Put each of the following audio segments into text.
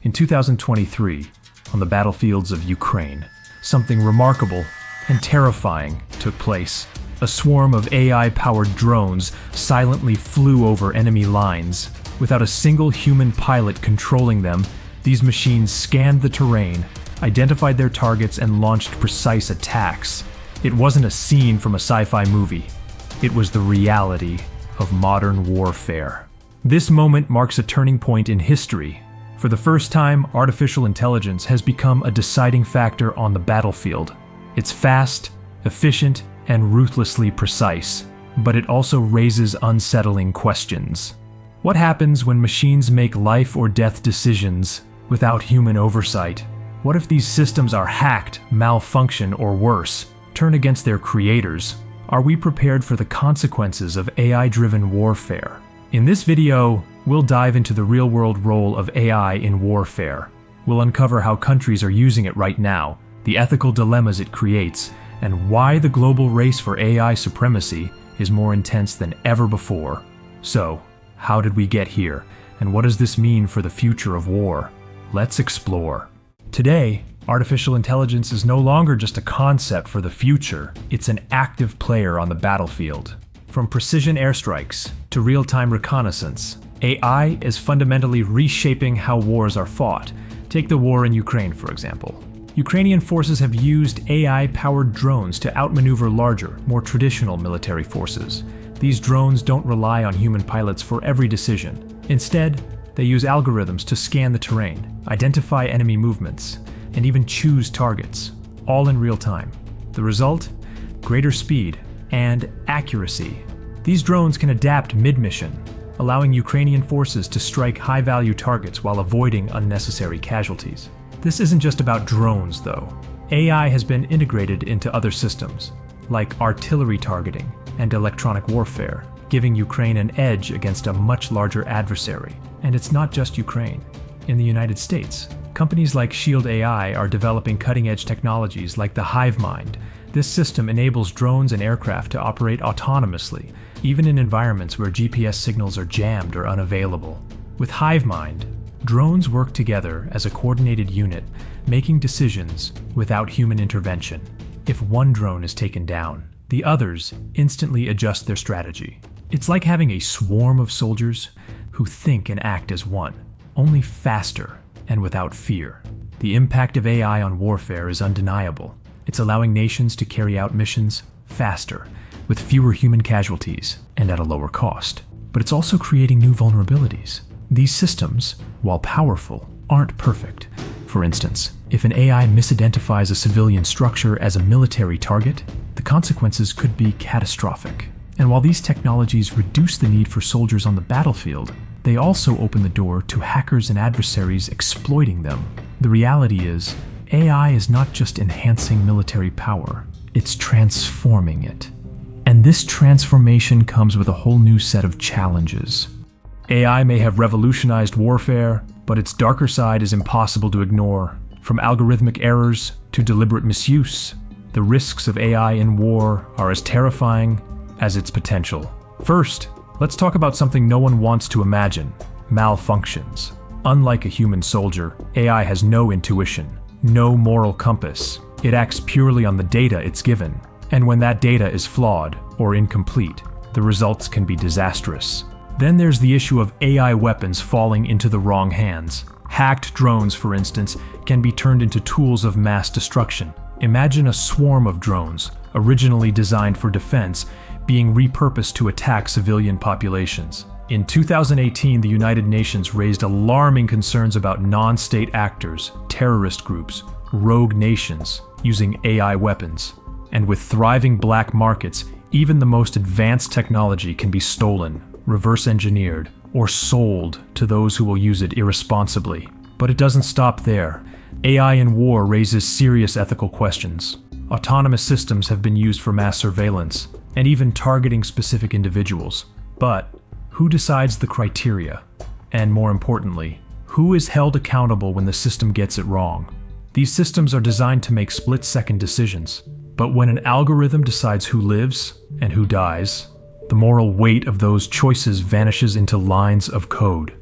In 2023, on the battlefields of Ukraine, something remarkable and terrifying took place. A swarm of AI-powered drones silently flew over enemy lines. Without a single human pilot controlling them, these machines scanned the terrain, identified their targets, and launched precise attacks. It wasn't a scene from a sci-fi movie. It was the reality of modern warfare. This moment marks a turning point in history. For the first time, artificial intelligence has become a deciding factor on the battlefield. It's fast, efficient, and ruthlessly precise, but it also raises unsettling questions. What happens when machines make life or death decisions without human oversight? What if these systems are hacked, malfunction, or worse, turn against their creators? Are we prepared for the consequences of AI-driven warfare? In this video, we'll dive into the real-world role of AI in warfare. We'll uncover how countries are using it right now, the ethical dilemmas it creates, and why the global race for AI supremacy is more intense than ever before. So, how did we get here, and what does this mean for the future of war? Let's explore. Today, artificial intelligence is no longer just a concept for the future, it's an active player on the battlefield. From precision airstrikes to real-time reconnaissance, AI is fundamentally reshaping how wars are fought. Take the war in Ukraine, for example. Ukrainian forces have used AI-powered drones to outmaneuver larger, more traditional military forces. These drones don't rely on human pilots for every decision. Instead, they use algorithms to scan the terrain, identify enemy movements, and even choose targets, all in real time. The result? Greater speed and accuracy. These drones can adapt mid-mission, allowing Ukrainian forces to strike high-value targets while avoiding unnecessary casualties. This isn't just about drones, though. AI has been integrated into other systems, like artillery targeting and electronic warfare, giving Ukraine an edge against a much larger adversary. And it's not just Ukraine. In the United States, companies like Shield AI are developing cutting-edge technologies like the Hive Mind. This system enables drones and aircraft to operate autonomously, even in environments where GPS signals are jammed or unavailable. With Hive Mind, drones work together as a coordinated unit, making decisions without human intervention. If one drone is taken down, the others instantly adjust their strategy. It's like having a swarm of soldiers who think and act as one, only faster and without fear. The impact of AI on warfare is undeniable. It's allowing nations to carry out missions faster, with fewer human casualties and at a lower cost. But it's also creating new vulnerabilities. These systems, while powerful, aren't perfect. For instance, if an AI misidentifies a civilian structure as a military target, the consequences could be catastrophic. And while these technologies reduce the need for soldiers on the battlefield, they also open the door to hackers and adversaries exploiting them. The reality is, AI is not just enhancing military power, it's transforming it. And this transformation comes with a whole new set of challenges. AI may have revolutionized warfare, but its darker side is impossible to ignore. From algorithmic errors to deliberate misuse, the risks of AI in war are as terrifying as its potential. First, let's talk about something no one wants to imagine: malfunctions. Unlike a human soldier, AI has no intuition, no moral compass. It acts purely on the data it's given. And when that data is flawed or incomplete, the results can be disastrous. Then there's the issue of AI weapons falling into the wrong hands. Hacked drones, for instance, can be turned into tools of mass destruction. Imagine a swarm of drones, originally designed for defense, being repurposed to attack civilian populations. In 2018, the United Nations raised alarming concerns about non-state actors, terrorist groups, rogue nations using AI weapons. And with thriving black markets, even the most advanced technology can be stolen, reverse engineered, or sold to those who will use it irresponsibly. But it doesn't stop there. AI in war raises serious ethical questions. Autonomous systems have been used for mass surveillance, and even targeting specific individuals. But who decides the criteria? And more importantly, who is held accountable when the system gets it wrong? These systems are designed to make split-second decisions. But when an algorithm decides who lives and who dies, the moral weight of those choices vanishes into lines of code.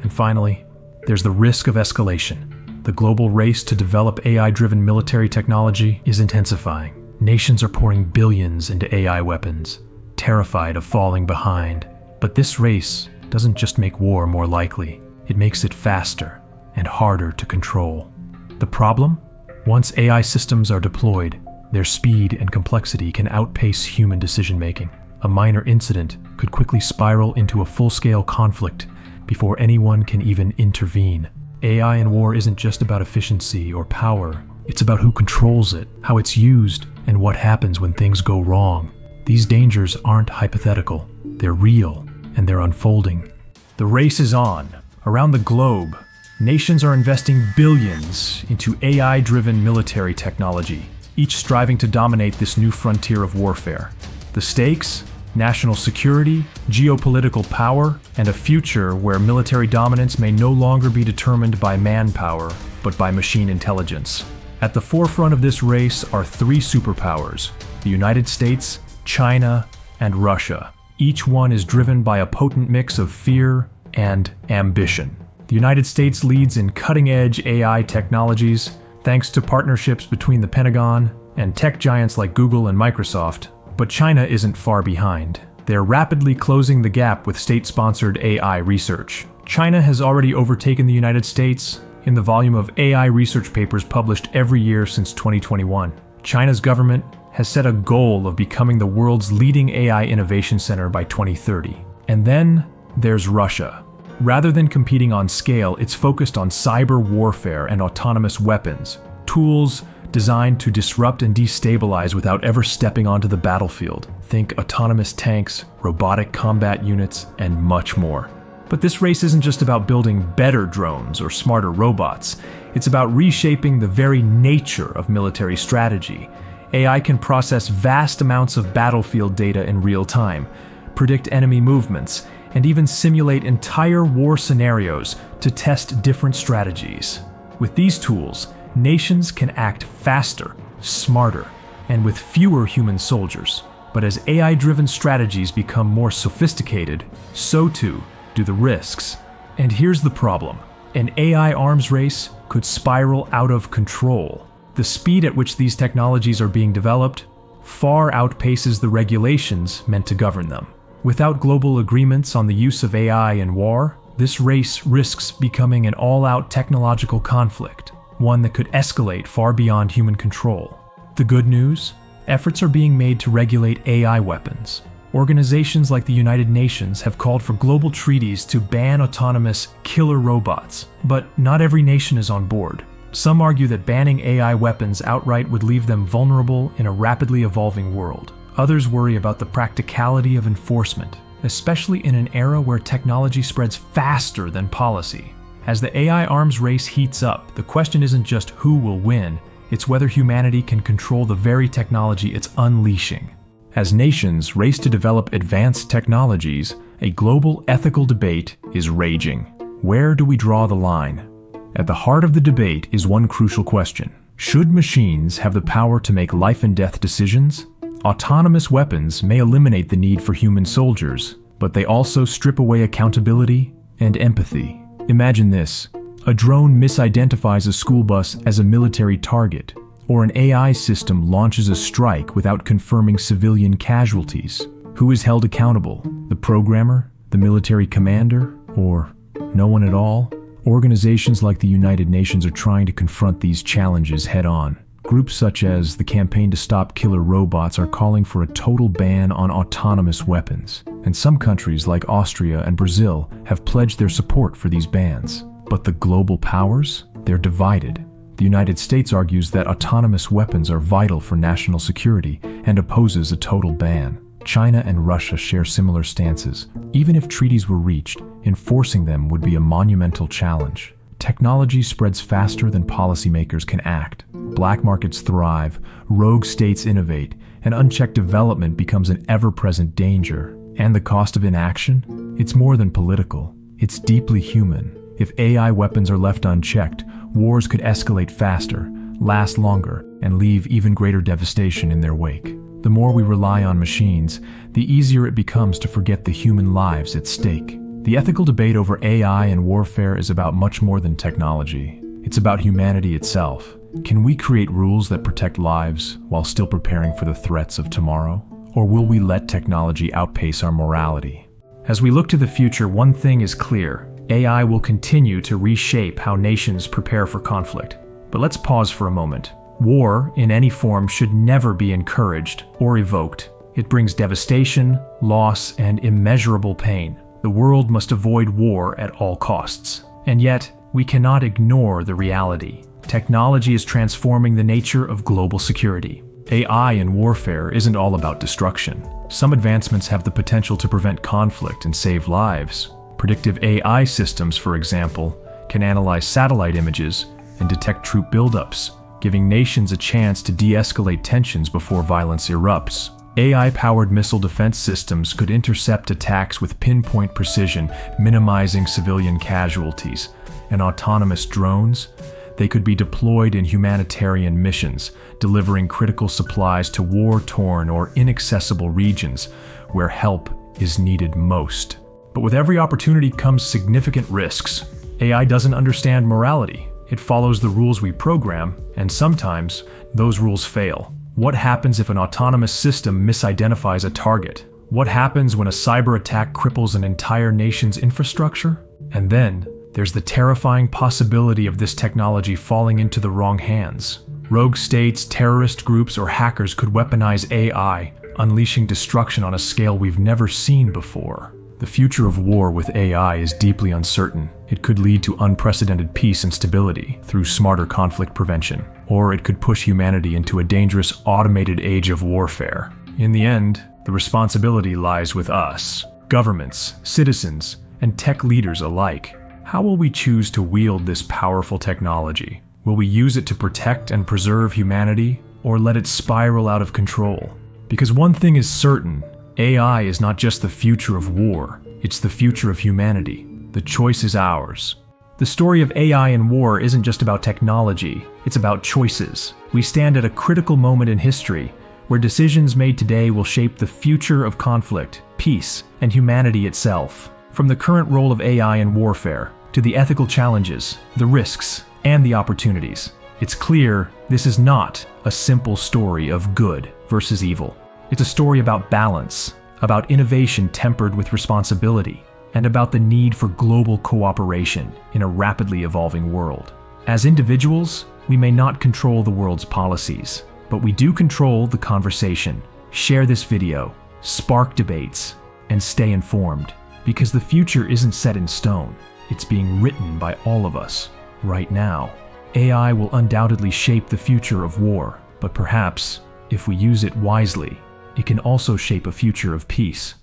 And finally, there's the risk of escalation. The global race to develop AI-driven military technology is intensifying. Nations are pouring billions into AI weapons, terrified of falling behind. But this race doesn't just make war more likely, it makes it faster and harder to control. The problem? Once AI systems are deployed, their speed and complexity can outpace human decision-making. A minor incident could quickly spiral into a full-scale conflict before anyone can even intervene. AI in war isn't just about efficiency or power. It's about who controls it, how it's used, and what happens when things go wrong. These dangers aren't hypothetical. They're real, and they're unfolding. The race is on. Around the globe, nations are investing billions into AI-driven military technology, each striving to dominate this new frontier of warfare. The stakes? National security, geopolitical power, and a future where military dominance may no longer be determined by manpower, but by machine intelligence. At the forefront of this race are three superpowers: the United States, China, and Russia. Each one is driven by a potent mix of fear and ambition. The United States leads in cutting-edge AI technologies, thanks to partnerships between the Pentagon and tech giants like Google and Microsoft. But China isn't far behind. They're rapidly closing the gap with state-sponsored AI research. China has already overtaken the United States in the volume of AI research papers published every year since 2021. China's government has set a goal of becoming the world's leading AI innovation center by 2030. And then there's Russia. Rather than competing on scale, it's focused on cyber warfare and autonomous weapons, tools designed to disrupt and destabilize without ever stepping onto the battlefield. Think autonomous tanks, robotic combat units, and much more. But this race isn't just about building better drones or smarter robots. It's about reshaping the very nature of military strategy. AI can process vast amounts of battlefield data in real time, predict enemy movements, and even simulate entire war scenarios to test different strategies. With these tools, nations can act faster, smarter, and with fewer human soldiers. But as AI-driven strategies become more sophisticated, so too do the risks. And here's the problem. An AI arms race could spiral out of control. The speed at which these technologies are being developed far outpaces the regulations meant to govern them. Without global agreements on the use of AI in war, this race risks becoming an all-out technological conflict, one that could escalate far beyond human control. The good news? Efforts are being made to regulate AI weapons. Organizations like the United Nations have called for global treaties to ban autonomous killer robots, but not every nation is on board. Some argue that banning AI weapons outright would leave them vulnerable in a rapidly evolving world. Others worry about the practicality of enforcement, especially in an era where technology spreads faster than policy. As the AI arms race heats up, the question isn't just who will win, it's whether humanity can control the very technology it's unleashing. As nations race to develop advanced technologies, a global ethical debate is raging. Where do we draw the line? At the heart of the debate is one crucial question. Should machines have the power to make life and death decisions? Autonomous weapons may eliminate the need for human soldiers, but they also strip away accountability and empathy. Imagine this. A drone misidentifies a school bus as a military target, or an AI system launches a strike without confirming civilian casualties. Who is held accountable? The programmer, the military commander, or no one at all? Organizations like the United Nations are trying to confront these challenges head-on. Groups such as the Campaign to Stop Killer Robots are calling for a total ban on autonomous weapons, and some countries like Austria and Brazil have pledged their support for these bans. But the global powers? They're divided. The United States argues that autonomous weapons are vital for national security and opposes a total ban. China and Russia share similar stances. Even if treaties were reached, enforcing them would be a monumental challenge. Technology spreads faster than policymakers can act. Black markets thrive, rogue states innovate, and unchecked development becomes an ever-present danger. And the cost of inaction? It's more than political. It's deeply human. If AI weapons are left unchecked, wars could escalate faster, last longer, and leave even greater devastation in their wake. The more we rely on machines, the easier it becomes to forget the human lives at stake. The ethical debate over AI and warfare is about much more than technology. It's about humanity itself. Can we create rules that protect lives while still preparing for the threats of tomorrow? Or will we let technology outpace our morality? As we look to the future, one thing is clear. AI will continue to reshape how nations prepare for conflict. But let's pause for a moment. War, in any form, should never be encouraged or evoked. It brings devastation, loss, and immeasurable pain. The world must avoid war at all costs. And yet, we cannot ignore the reality. Technology is transforming the nature of global security. AI in warfare isn't all about destruction. Some advancements have the potential to prevent conflict and save lives. Predictive AI systems, for example, can analyze satellite images and detect troop buildups, giving nations a chance to de-escalate tensions before violence erupts. AI-powered missile defense systems could intercept attacks with pinpoint precision, minimizing civilian casualties. And autonomous drones? They could be deployed in humanitarian missions, delivering critical supplies to war-torn or inaccessible regions where help is needed most. But with every opportunity comes significant risks. AI doesn't understand morality. It follows the rules we program, and sometimes those rules fail. What happens if an autonomous system misidentifies a target? What happens when a cyber attack cripples an entire nation's infrastructure? And then, there's the terrifying possibility of this technology falling into the wrong hands. Rogue states, terrorist groups, or hackers could weaponize AI, unleashing destruction on a scale we've never seen before. The future of war with AI is deeply uncertain. It could lead to unprecedented peace and stability through smarter conflict prevention, or it could push humanity into a dangerous automated age of warfare. In the end, the responsibility lies with us, governments, citizens, and tech leaders alike. How will we choose to wield this powerful technology? Will we use it to protect and preserve humanity, or let it spiral out of control? Because one thing is certain, AI is not just the future of war, it's the future of humanity. The choice is ours. The story of AI and war isn't just about technology, it's about choices. We stand at a critical moment in history, where decisions made today will shape the future of conflict, peace, and humanity itself. From the current role of AI in warfare, to the ethical challenges, the risks, and the opportunities, it's clear this is not a simple story of good versus evil. It's a story about balance, about innovation tempered with responsibility, and about the need for global cooperation in a rapidly evolving world. As individuals, we may not control the world's policies, but we do control the conversation. Share this video, spark debates, and stay informed, because the future isn't set in stone. It's being written by all of us, right now. AI will undoubtedly shape the future of war, but perhaps, if we use it wisely, it can also shape a future of peace.